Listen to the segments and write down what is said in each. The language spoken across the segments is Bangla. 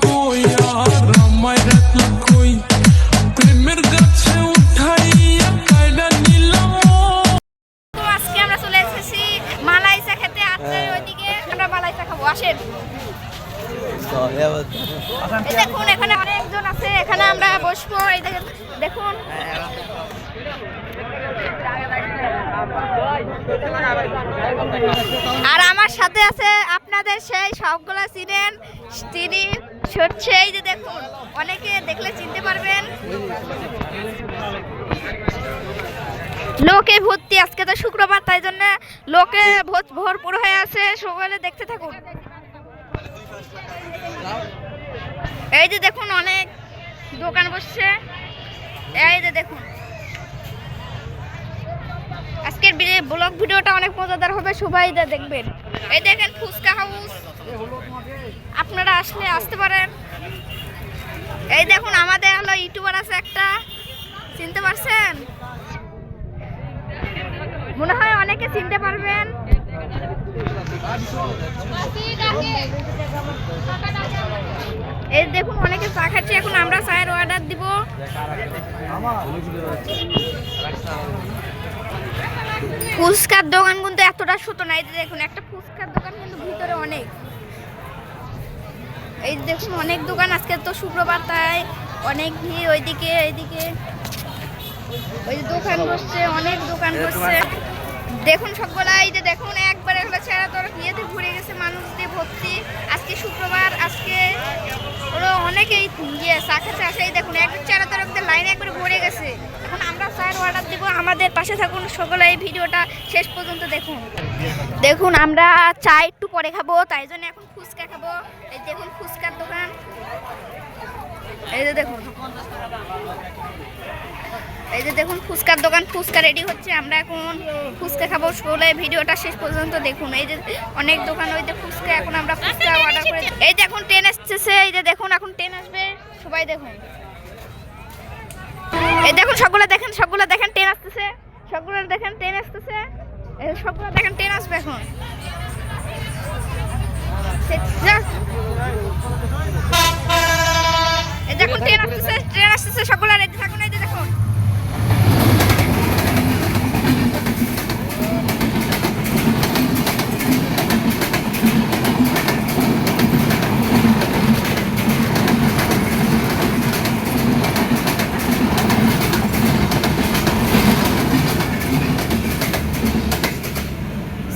কই আর আমায় রাখলা কই প্রেমের গাছে উঠাইয়া কাইলা নিলাম। তো আজকে আমরা চলে এসেছি মালাইচা খেতে। আপনার ওইদিকে আমরা মালাইচা খাবো, আসেন। এই দেখুন এখানে অনেকজন আছে, এখানে আমরা বসবো। এই দেখুন আর আমার সাথে আছে আপনাদের সেই সবগুলো চিনেন, তিনি হচ্ছে এই যে দেখুন, অনেকে দেখলে চিনতে পারবেন। লোকে ভর্তি, আজকে তো শুক্রবার, তাই জন্য লোকে ভরপুর হয়ে আছে। সকলে দেখতে থাকুন। এই যে দেখুন অনেক দোকান বসছে। এই যে দেখুন আজকের ব্লগ ভিডিওটা অনেক মজাদার হবে, সবাই দেখবেন। এই দেখেন ফুচকা হাউস, আপনারা আসলে আসতে পারেন। এই দেখুন আমাদের হলো ইউটিউবার আছে একটা, চিনতে পারছেন? মনে হয় অনেকে চিনতে পারবেন। এই দেখুন অনেকে চা খাচ্ছে, এখন আমরা চায়ের অর্ডার দিব। ফুচকার দোকান কিন্তু এতটা ছোট না। এই দেখুন একটা ফুচকার দোকান কিন্তু ভিতরে অনেক। এই দেখুন অনেক দোকান, আজকে তো শুক্রবার তাই অনেক ভিড়। ওইদিকে এইদিকে ওই দোকান বসছে, অনেক দোকান বসছে। দেখুন সবগুলা এই যে দেখুন একবারে হলো চেহারা তোর ইয়েতে ঘুরে গেছে, মানুষ দিয়ে ভর্তি। আজকে শুক্রবার, আজকে ওরা অনেকেই ইয়ে চা খেতে আসে। এই দেখুন এক চেহারা তোর লাইনে একবারে ভরে গেছে। এখন আমরা চায়ের অর্ডার দিব, আমাদের পাশে থাকুন সকলে। এই ভিডিওটা শেষ পর্যন্ত দেখুন। দেখুন আমরা চা একটু পরে খাবো, তাই জন্য এখন ফুচকা খাবো। এই দেখুন ফুচকার দোকান, এই যে দেখুন, এই যে দেখুন ফুচকার দোকান, ফুচকা রেডি হচ্ছে। আমরা এখন ফুচকা খাবো, সকলে ভিডিওটা শেষ পর্যন্ত দেখুন। এই যে অনেক দোকান, ওই যে ফুচকা, এখন আমরা ফুচকা অর্ডার করে। এই দেখুন ট্রেন আসতেছে, এই যে দেখুন এখন ট্রেন আসবে, সবাই দেখুন। এই দেখুন সবগুলো দেখেন, সবগুলো দেখেন ট্রেন আসতেছে, সবগুলো দেখেন ট্রেন আসতেছে, সবগুলো দেখেন ট্রেন আসবে এখন। এই দেখুন ট্রেন আসতেছে, ট্রেন আসতেছে, সবগুলো রেডি থাকুন। এই যে দেখুন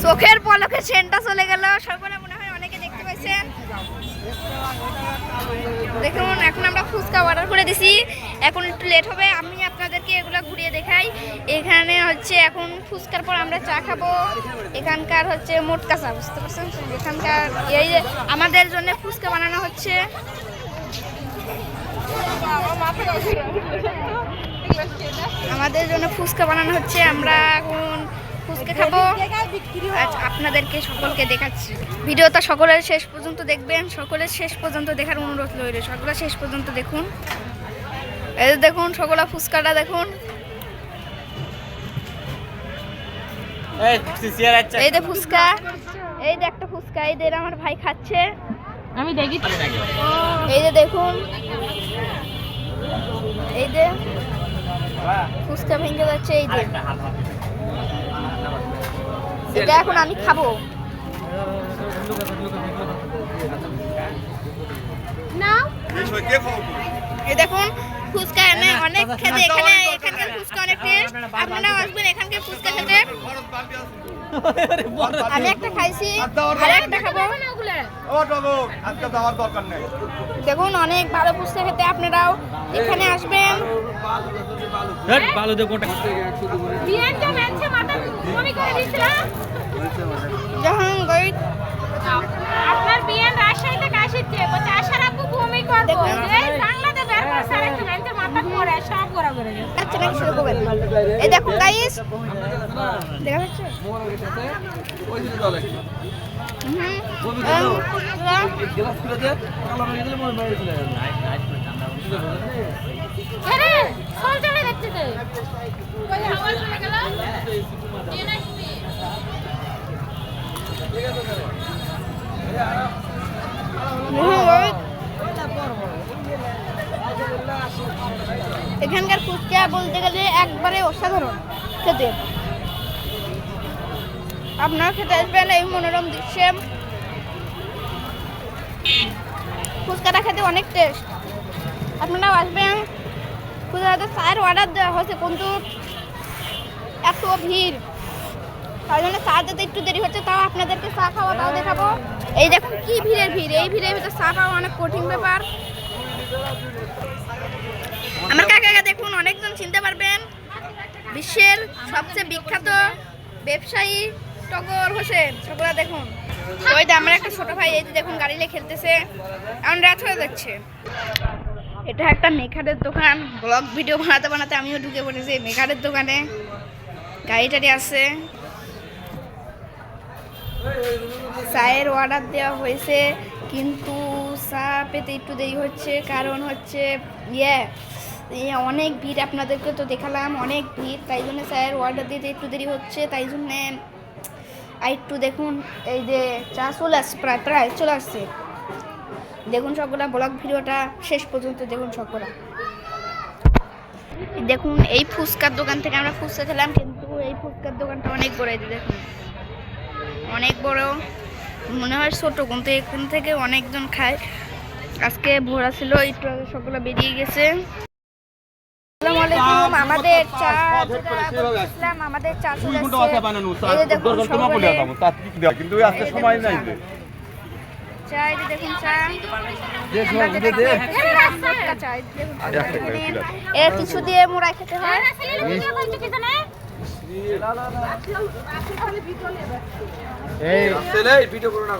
চোখের পলকে ট্রেনটা চলে গেল। সকলে মনে হয় অনেকে দেখতে পাইছেন। দেখুন এখন আমরা ফুচকা অর্ডার করে দিছি, এখন একটু লেট হবে। আমি আপনাদেরকে এগুলো ঘুরিয়ে দেখাই। এখানে হচ্ছে এখন ফুচকার পর আমরা চা খাবো। এখানকার হচ্ছে মোটকা চা, বুঝতে পারছেন? এখানকার এই যে আমাদের জন্য ফুচকা বানানো হচ্ছে। আমাদের জন্য ফুচকা বানানো হচ্ছে, আমরা এখন ফুচকা খাবো, আপনাদেরকে সকলকে দেখাচ্ছি। ভিডিওটা সকলের শেষ পর্যন্ত দেখবেন, সকলের শেষ পর্যন্ত দেখার অনুরোধ রইল। সকলে শেষ পর্যন্ত দেখুন। এই দেখুন সকলে ফুচকাটা দেখুন। এই যে ফুচকা, এই যে একটা ফুচকা, এই যে আমার ভাই খাচ্ছে, আমি দেখি। এই যে দেখুন, এই যে ফুচকা ভেঙে যাচ্ছে। এই যে এটা এখন আমি খাবো না। এই দেখুন ফুচকা এনে অনেক খেতে, এখানে এখানকার ফুচকা অনেক টেস্ট। আপনারাও আসবেন এখানকার ফুচকা খেতে। আমি একটা খাইছি, আর একটা খাবো। দেখুন অনেক ভালো ফুচকা খেতে, আপনারাও এখানে আসবেন। যখন আপনার বিয়ে রাজশাহী থেকে আসছে, বলতে আসার আপু ভূমি করব এই বাংলাতে বের করে সারা একটু মেনতে মাথা পড়ে সব করা করে আচ্ছা নাকি শুরু করবেন। এই দেখুন গাইস, দেখা যাচ্ছে ওই দিকে চলে গ্লাস খুলে দে, কালো হয়ে গেলে মনে হয় চলে যাবে। আরে চল চলে দেখতে দে, কই আওয়াজ চলে গেল দিয়ে না শুনি। ঠিক আছে এখানকার ফুচকা বলতে গেলে একবারে অসাধারণ খেতে। আপনারা খেতে আসবেন এই মনোরম দৃশ্যে। ফুচকাটা খেতে অনেক টেস্ট, আপনারাও আসবেন। ফুচকাতে চায়ের অর্ডার দেওয়া হয়েছে কিন্তু এত ভিড়, তার জন্য চা যেতে একটু দেরি হচ্ছে। তাও আপনাদেরকে চা খাওয়াটাও দেখাবো। এই দেখুন কি ভিড়ের ভিড়, এই ভিড়ের ভিতরে চা পাওয়া অনেক কঠিন ব্যাপার। আমার কাকাকে দেখুন, অনেকজন চিনতে পারবেন। বিশ্বের সবচেয়ে বিখ্যাত ব্যবসায়ী টগর হোসেন, সবগুলা দেখুন। ওই যে আমার একটা ছোট ভাই, এই যে দেখুন গাড়ি নিয়ে খেলতেছে, এমন রাত হয়ে যাচ্ছে। এটা একটা মেকারের দোকান। ব্লগ ভিডিও বানাতে বানাতে আমিও ঢুকে পড়েছি মেকারের দোকানে। গাড়ি টাড়ি আছে, চায়ের অর্ডার দেওয়া হয়েছে কিন্তু চা পেতে একটু দেরি হচ্ছে, কারণ হচ্ছে অনেক ভিড়। আপনাদেরকে তো দেখালাম অনেক ভিড়, তাই জন্য চায়ের অর্ডার দিতে একটু দেরি হচ্ছে। তাই জন্যে আর একটু দেখুন, এই যে চা চলে আসছে, প্রায় প্রায় চলে আসছে। দেখুন সবগুলা ব্লগ ভিডিওটা শেষ পর্যন্ত দেখুন সবগুলা। দেখুন এই ফুচকার দোকান থেকে আমরা ফুচকা খেলাম, কিন্তু এই ফুচকার দোকানটা অনেক বড়। এই যে দেখুন অনেক বড়, মনে হয় ছোট, কিন্তু এখান থেকে অনেকজন খায়। আজকে ভোরা ছিল, একটু আগে সবগুলো বেরিয়ে গেছে। আসসালামু আলাইকুম। আমাদের চা বলছিলাম, আমাদের চা চলে আসছে। এই যে দেখুন সবগুলো কিন্তু আজকে সময় নাই যে চা, এই যে দেখুন চা, চা দেখুন এর কিছু দিয়ে মোড়াই খেতে হয়। এই ভিডিও করো না।